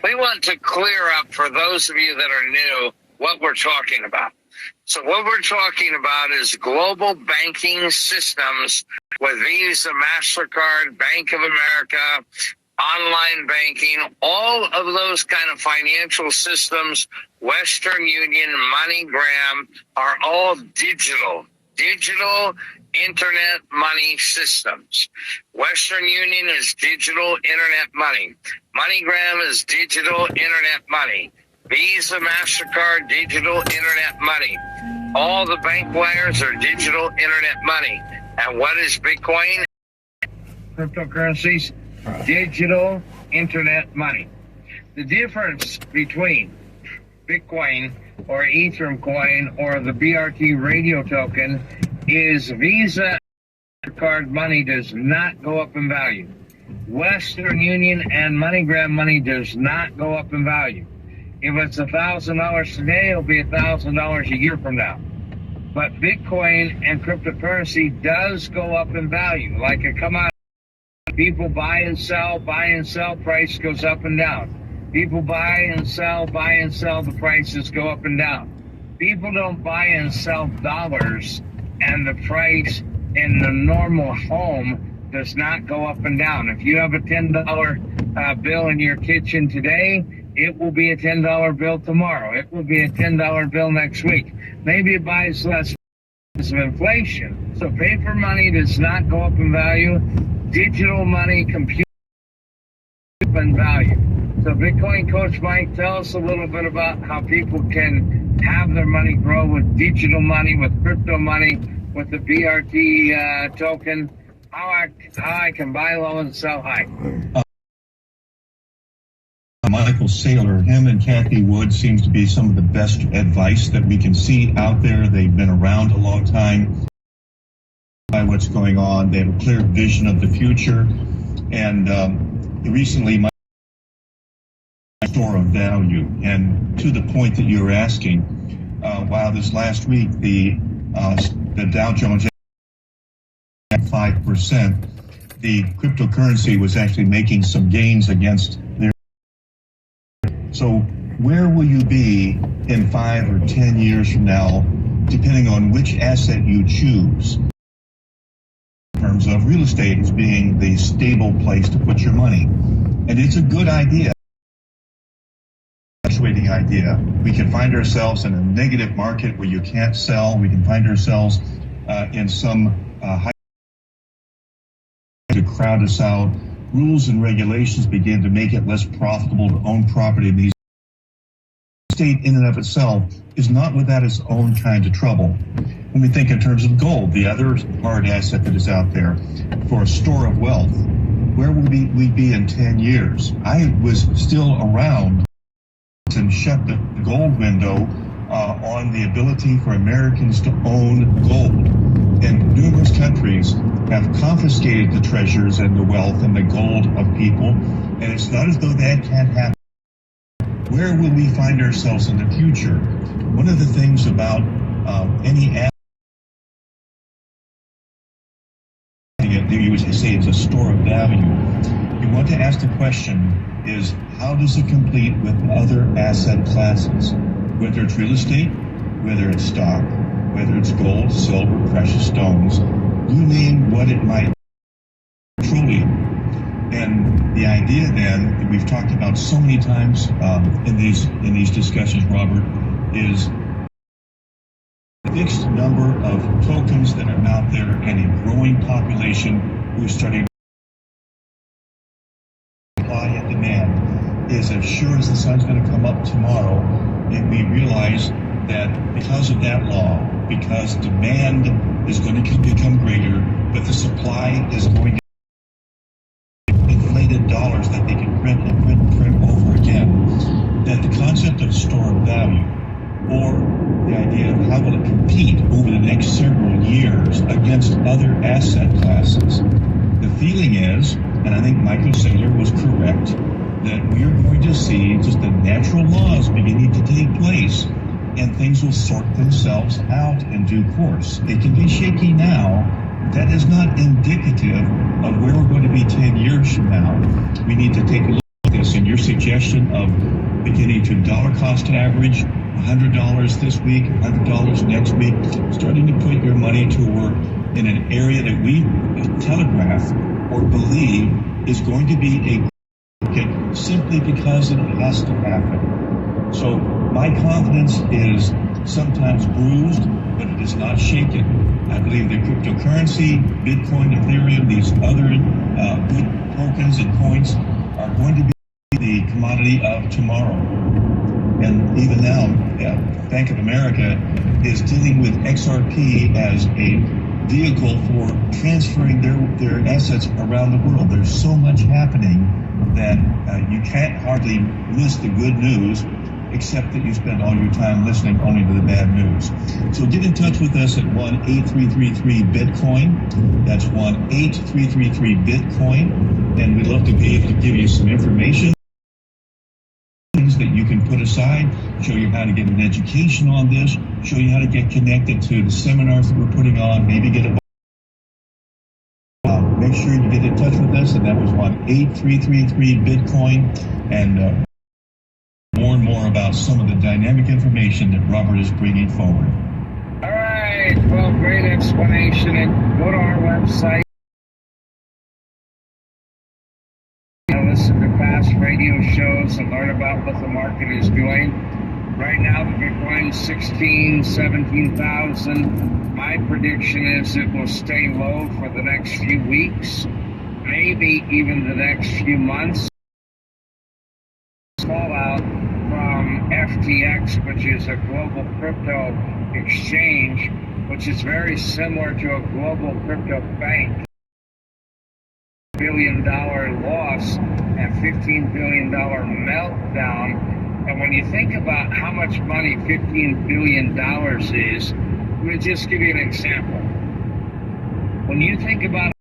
We want to clear up for those of you that are new what we're talking about. So what we're talking about is global banking systems with Visa, MasterCard, Bank of America, online banking, all of those kind of financial systems, Western Union, MoneyGram, are all digital internet money systems. Western Union is digital internet money. MoneyGram is digital internet money. Visa, MasterCard, digital internet money. All the bank wires are digital internet money. And what is Bitcoin? Cryptocurrencies, digital internet money. The difference between Bitcoin or Ethereum coin or the BRT radio token is Visa card money does not go up in value. Western Union and MoneyGram money does not go up in value. If it's $1,000 today, it'll be $1,000 a year from now. But Bitcoin and cryptocurrency does go up in value, like a commodity. People buy and sell, price goes up and down. People buy and sell, the prices go up and down. People don't buy and sell dollars, and the price in the normal home does not go up and down. If you have a $10 bill in your kitchen today, it will be a $10 bill tomorrow. It will be a $10 bill next week. Maybe it buys less because of inflation. So paper money does not go up in value. Digital money, computer up in value. So Bitcoin Coach Mike, tell us a little bit about how people can have their money grow with digital money, with crypto money, with the BRT token, how I can buy low and sell high. Michael Saylor, him and Kathy Wood seems to be some of the best advice that we can see out there. They've been around a long time by what's going on. They have a clear vision of the future. And recently, my store of value. And to the point that you were asking, while this last week, the Dow Jones at 5%, the cryptocurrency was actually making some gains against their. So where will you be in 5 or 10 years from now, depending on which asset you choose? In terms of real estate as being the stable place to put your money. And it's a good idea. Fluctuating idea. We can find ourselves in a negative market where you can't sell. We can find ourselves in some high to crowd us out. Rules and regulations begin to make it less profitable to own property. These state in and of itself is not without its own kind of trouble. When we think in terms of gold, the other hard asset that is out there for a store of wealth, where will we be in 10 years? I was still around and shut the gold window on the ability for Americans to own gold. And numerous countries have confiscated the treasures and the wealth and the gold of people, and it's not as though that can't happen. Where will we find ourselves in the future? One of the things about any asset that you would say is a store of value, you want to ask the question is, how does it compete with other asset classes? Whether it's real estate, whether it's stock, whether it's gold, silver, precious stones, you name what it might be, petroleum. And the idea then that we've talked about so many times in these discussions, Robert, is a fixed number of tokens that are out there and a growing population who is starting to supply and demand is as sure as the sun's going to come up tomorrow. And we realize that because of that law, because demand is going to become greater, but the supply is going to inflated dollars that they can print and print and print over again, that the concept of store of value, or the idea of how will it compete over the next several years against other asset classes, the feeling is, and I think Michael Saylor was correct, that we are going to see just the natural laws beginning to take place, and things will sort themselves out in due course. It can be shaky now. That is not indicative of where we're going to be 10 years from now. We need to take a look at this, and your suggestion of beginning to dollar cost average, $100 this week, $100 next week, starting to put your money to work in an area that we telegraph or believe is going to be a market simply because it has to happen. So my confidence is sometimes bruised, but it is not shaken. I believe that cryptocurrency, Bitcoin, Ethereum, these other good tokens and coins are going to be the commodity of tomorrow. And even now, Bank of America is dealing with XRP as a vehicle for transferring their assets around the world. There's so much happening that you can't hardly miss the good news, except that you spend all your time listening only to the bad news. So get in touch with us at 1-8333-BITCOIN. That's 1-8333-BITCOIN. And we'd love to be able to give you some information that you can put aside, show you how to get an education on this, show you how to get connected to the seminars that we're putting on, maybe get a make sure you get in touch with us, and that was 1-8333-BITCOIN, and more and more about some of the dynamic information that Robert is bringing forward. All right, well, great explanation, and go to our website. Listen to past radio shows and learn about what the market is doing. Right now, the Bitcoin is 17,000. My prediction is it will stay low for the next few weeks, maybe even the next few months. Fallout from FTX, which is a global crypto exchange, which is very similar to a global crypto bank. $1 billion loss and $15 billion meltdown. And when you think about how much money $15 billion is, let me just give you an example. When you think about,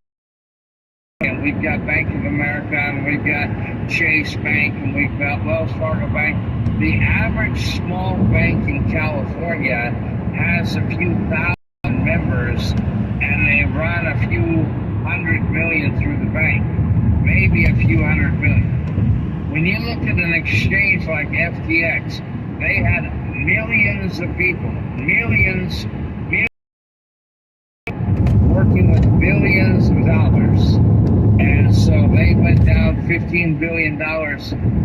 and we've got Bank of America, and we've got Chase Bank, and we've got Wells Fargo Bank, the average small bank in California has a few thousand members, and they run a few $100 million through the bank, maybe a few $100 million. When you look at an exchange like FTX, they had millions of people, millions working with billions of dollars. And so they went down $15 billion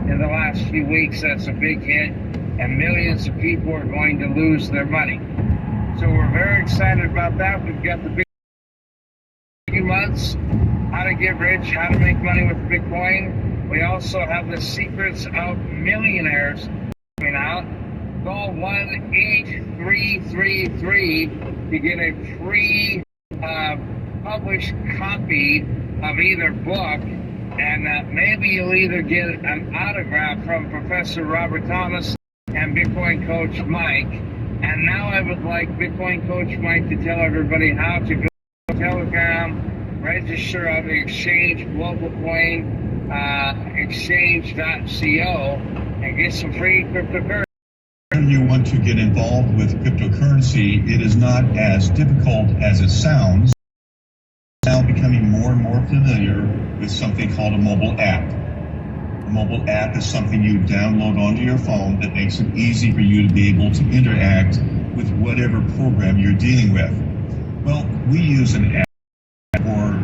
in the last few weeks. That's a big hit. And millions of people are going to lose their money. So we're very excited about that. We've got the big few months, how to get rich, how to make money with Bitcoin. We also have the secrets of millionaires coming out. Call 1-8333 to get a free published copy of either book, and maybe you'll either get an autograph from Professor Robert Thomas and Bitcoin Coach Mike. And now I would like Bitcoin Coach Mike to tell everybody how to go to Telegram, register on the exchange, Global Coin, exchange.co, and get some free cryptocurrency. If you want to get involved with cryptocurrency, it is not as difficult as it sounds. Now becoming more and more familiar with something called a mobile app. A mobile app is something you download onto your phone that makes it easy for you to be able to interact with whatever program you're dealing with. Well, we use an app for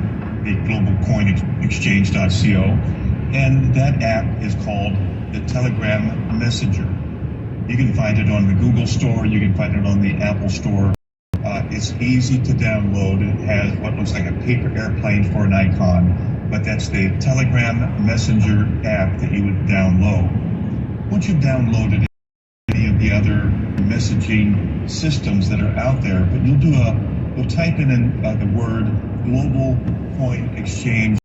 the Global Coin Exchange.co, and that app is called the Telegram Messenger. You can find it on the Google Store, you can find it on the Apple Store. It's easy to download. It has what looks like a paper airplane for an icon, but that's the Telegram Messenger app that you would download. Once you've downloaded any of the other messaging systems that are out there, but you'll type in the word Global Coin Exchange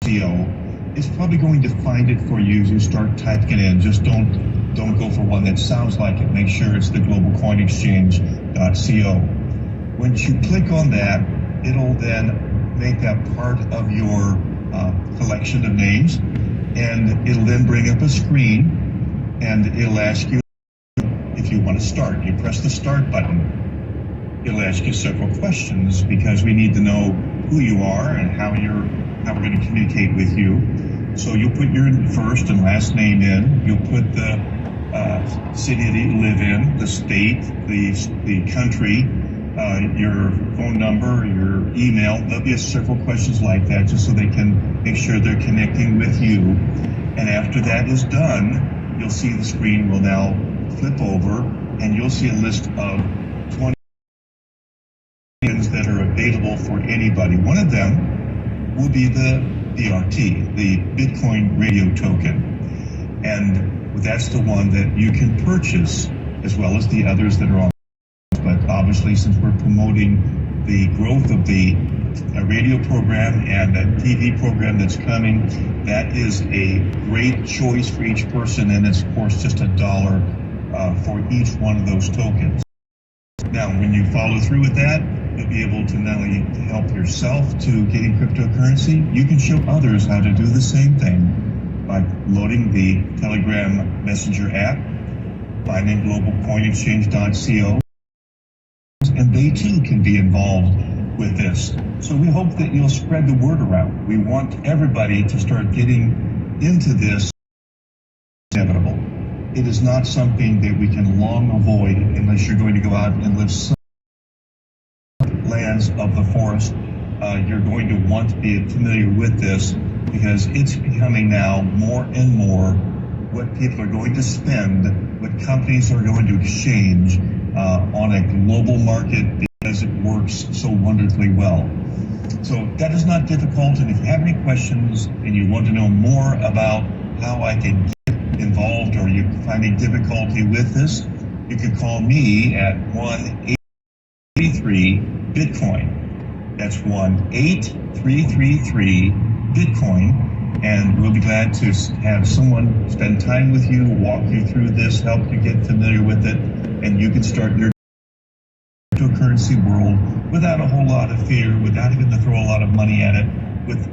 CO. It's probably going to find it for you as you start typing it in. Just don't go for one that sounds like it. Make sure it's the Global Coin Exchange.co. Once you click on that, it'll then make that part of your collection of names, and it'll then bring up a screen, and it'll ask you if you want to start. You press the start button. It'll ask you several questions because we need to know who you are and how we're going to communicate with you. So you'll put your first and last name in. You'll put the city that you live in, the state, the country, your phone number, your email. There'll be several questions like that just so they can make sure they're connecting with you. And after that is done, you'll see the screen will now flip over and you'll see a list of 20 that are available for anybody. One of them will be the BRT, the Bitcoin radio token. And that's the one that you can purchase as well as the others that are on. But obviously, since we're promoting the growth of the radio program and the TV program that's coming, that is a great choice for each person. And it's, of course, just $1 for each one of those tokens. Now, when you follow through with that, you'll be able to not only help yourself to getting cryptocurrency, you can show others how to do the same thing by loading the Telegram Messenger app, finding globalcoinexchange.co, and they too can be involved with this. So we hope that you'll spread the word around. We want everybody to start getting into this. Inevitable. It is not something that we can long avoid unless you're going to go out and live some lands of the forest. You're going to want to be familiar with this because it's becoming now more and more what people are going to spend, what companies are going to exchange on a global market because it works so wonderfully well. So that is not difficult, and if you have any questions and you want to know more about how I can get involved or you're finding difficulty with this, you can call me at 1-833-BITCOIN. That's 1-8333-BITCOIN. And we'll be glad to have someone spend time with you, walk you through this, help you get familiar with it, and you can start your cryptocurrency world without a whole lot of fear, without having to throw a lot of money at it, with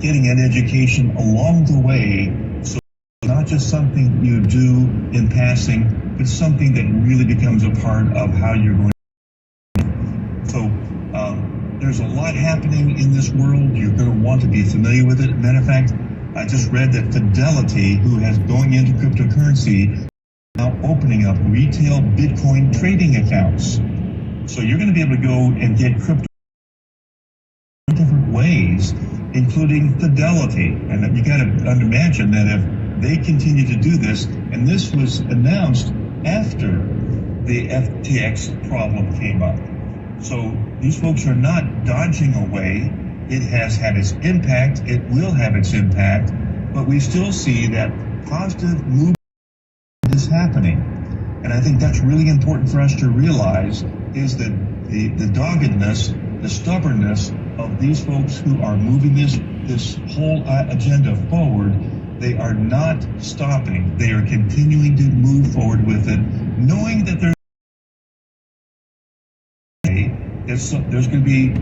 getting an education along the way. So it's not just something you do in passing, but something that really becomes a part of how you're going to. So there's a lot happening in this world. You're going to want to be familiar with it. Matter of fact, I just read that Fidelity, who has going into cryptocurrency, now opening up retail Bitcoin trading accounts. So you're going to be able to go and get crypto in different ways, including Fidelity. And you got to imagine that if they continue to do this, and this was announced after the FTX problem came up. So these folks are not dodging away. It has had its impact. It will have its impact. But we still see that positive movement is happening. And I think that's really important for us to realize is that the doggedness, the stubbornness of these folks who are moving this whole agenda forward, they are not stopping. They are continuing to move forward with it, knowing that there's going to be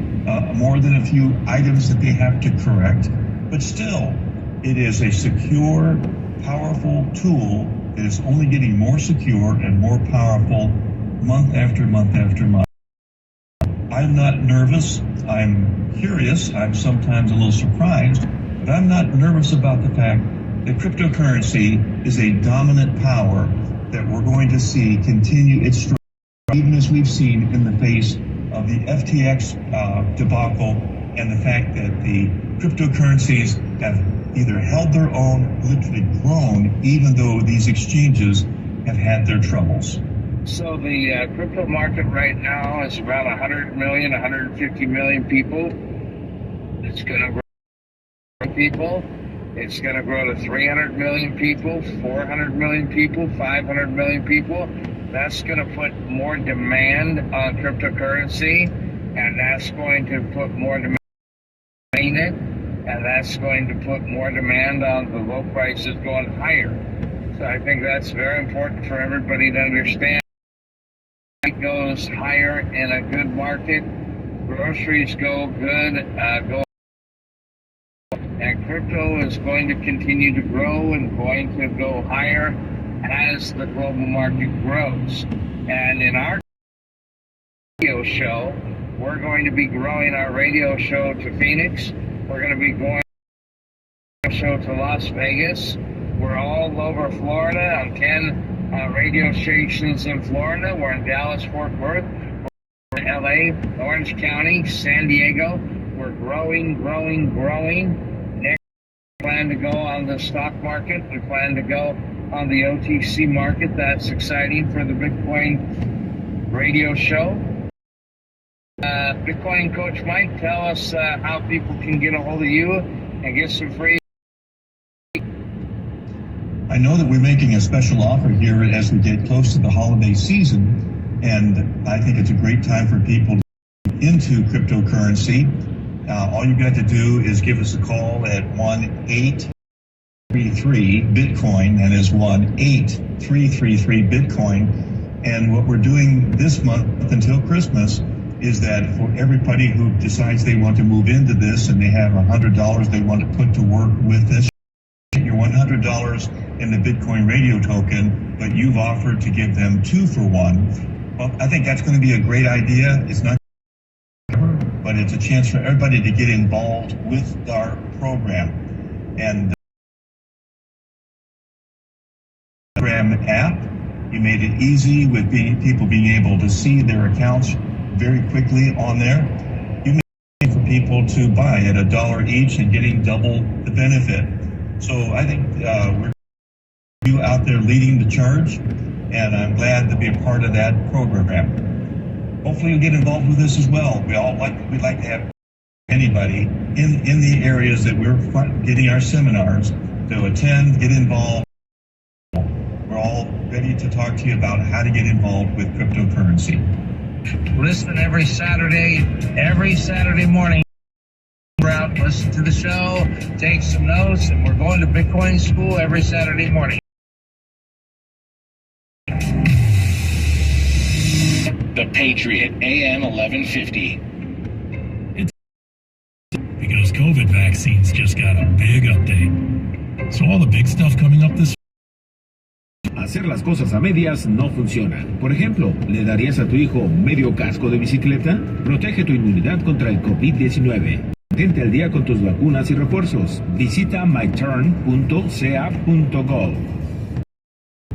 more than a few items that they have to correct, but still, it is a secure, powerful tool that is only getting more secure and more powerful month after month after month. I'm not nervous. I'm curious. I'm sometimes a little surprised, but I'm not nervous about the fact that cryptocurrency is a dominant power that we're going to see continue its strength, even as we've seen in the face of the FTX debacle and the fact that the cryptocurrencies have either held their own, literally grown, even though these exchanges have had their troubles. So the crypto market right now is about 100 million, 150 million people. It's going to grow people. It's going to grow to 300 million people, 400 million people, 500 million people. That's going to put more demand on cryptocurrency, and that's going to put more demand in it, and that's going to put more demand on the low prices going higher. So I think that's very important for everybody to understand. It goes higher in a good market, groceries go good, and crypto is going to continue to grow and going to go higher as the global market grows. And in our radio show, we're going to be growing our radio show to Phoenix. We're going to be going show to Las Vegas. We're all over Florida on 10 radio stations in Florida. We're in Dallas, Fort Worth, we're in LA, Orange County, San Diego. We're growing. Next, we plan to go on the stock market. We plan to go on the OTC market. That's exciting for the Bitcoin radio show. Bitcoin Coach Mike, tell us how people can get a hold of you and get some free. I know that we're making a special offer here as we get close to the holiday season, and I think it's a great time for people to get into cryptocurrency. All you got to do is give us a call at 1-833-BITCOIN, that is 1-8333-BITCOIN. And what we're doing this month until Christmas is that for everybody who decides they want to move into this and they have $100 they want to put to work with this, your $100 in the Bitcoin radio token, but you've offered to give them 2 for 1. Well, I think that's going to be a great idea. It's not, but it's a chance for everybody to get involved with our program. And the program app, you made it easy with people being able to see their accounts very quickly on there. You made it for people to buy at $1 each and getting double the benefit. So I think we're you out there leading the charge, and I'm glad to be a part of that program. Hopefully you'll get involved with this as well. We'd like to have anybody in the areas that we're getting our seminars to attend, get involved. We're all ready to talk to you about how to get involved with cryptocurrency. Listen every Saturday morning. Out, listen to the show, take some notes, and we're going to Bitcoin school every Saturday morning. The Patriot, AM 1150. Because COVID vaccines just got a big update. So all the big stuff coming up this. Hacer las cosas a medias no funciona. Por ejemplo, ¿le darías a tu hijo medio casco de bicicleta? Protege tu inmunidad contra el COVID-19. Mantente al día con tus vacunas y refuerzos. Visita myturn.ca.gov.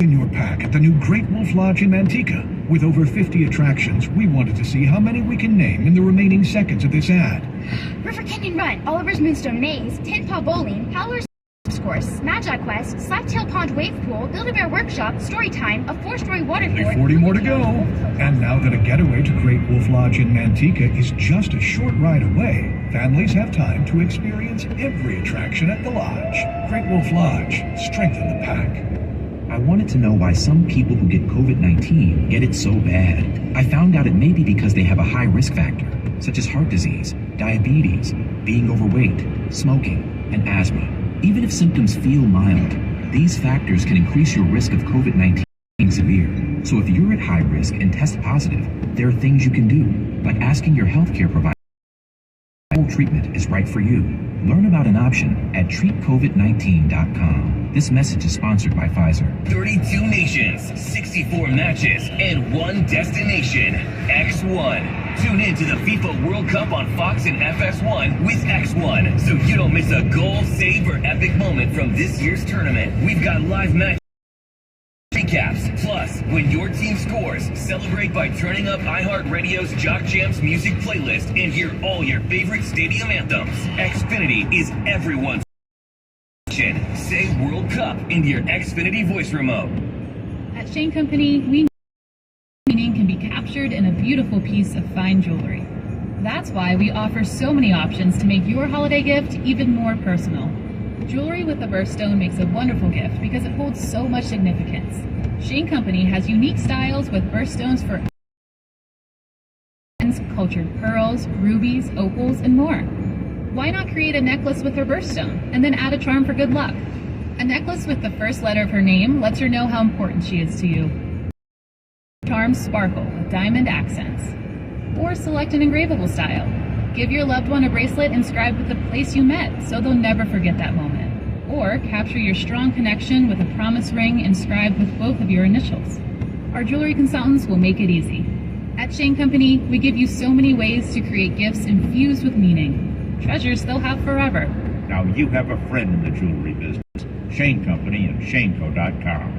In your pack at the new Great Wolf Lodge in Manteca. With over 50 attractions, we wanted to see how many we can name in the remaining seconds of this ad. River Canyon Run, Oliver's Moonstone Maze, Tin Paw Bowling, Howler's Course, Magi Quest, Slaptail Pond Wave Pool, Build-A-Bear Workshop, Storytime, a 4-story waterfall. Only 40 more to go. And now that a getaway to Great Wolf Lodge in Manteca is just a short ride away, families have time to experience every attraction at the lodge. Great Wolf Lodge, strengthen the pack. I wanted to know why some people who get COVID-19 get it so bad. I found out it may be because they have a high risk factor, such as heart disease, diabetes, being overweight, smoking, and asthma. Even if symptoms feel mild, these factors can increase your risk of COVID-19 being severe. So if you're at high risk and test positive, there are things you can do, like asking your healthcare provider if treatment is right for you. Learn about an option at treatcovid19.com. This message is sponsored by Pfizer. 32 nations, 64 matches, and 1 destination. X1. Tune in to the FIFA World Cup on Fox and FS1 with X1, so you don't miss a goal, save, or epic moment from this year's tournament. We've got live match recaps. Plus, when your team scores, celebrate by turning up iHeartRadio's Jock Jams music playlist and hear all your favorite stadium anthems. Xfinity is everyone's. Say World Cup into your Xfinity voice remote. At Shane Company, we know meaning can be captured in a beautiful piece of fine jewelry. That's why we offer so many options to make your holiday gift even more personal. Jewelry with a birthstone makes a wonderful gift because it holds so much significance. Shane Company has unique styles with birthstones for cultured pearls, rubies, opals, and more. Why not create a necklace with her birthstone and then add a charm for good luck? A necklace with the first letter of her name lets her know how important she is to you. Charms sparkle with diamond accents. Or select an engravable style. Give your loved one a bracelet inscribed with the place you met so they'll never forget that moment. Or capture your strong connection with a promise ring inscribed with both of your initials. Our jewelry consultants will make it easy. At Shane Company, we give you so many ways to create gifts infused with meaning. Treasures they'll have forever. Now you have a friend in the jewelry business. Shane Company and ShaneCo.com.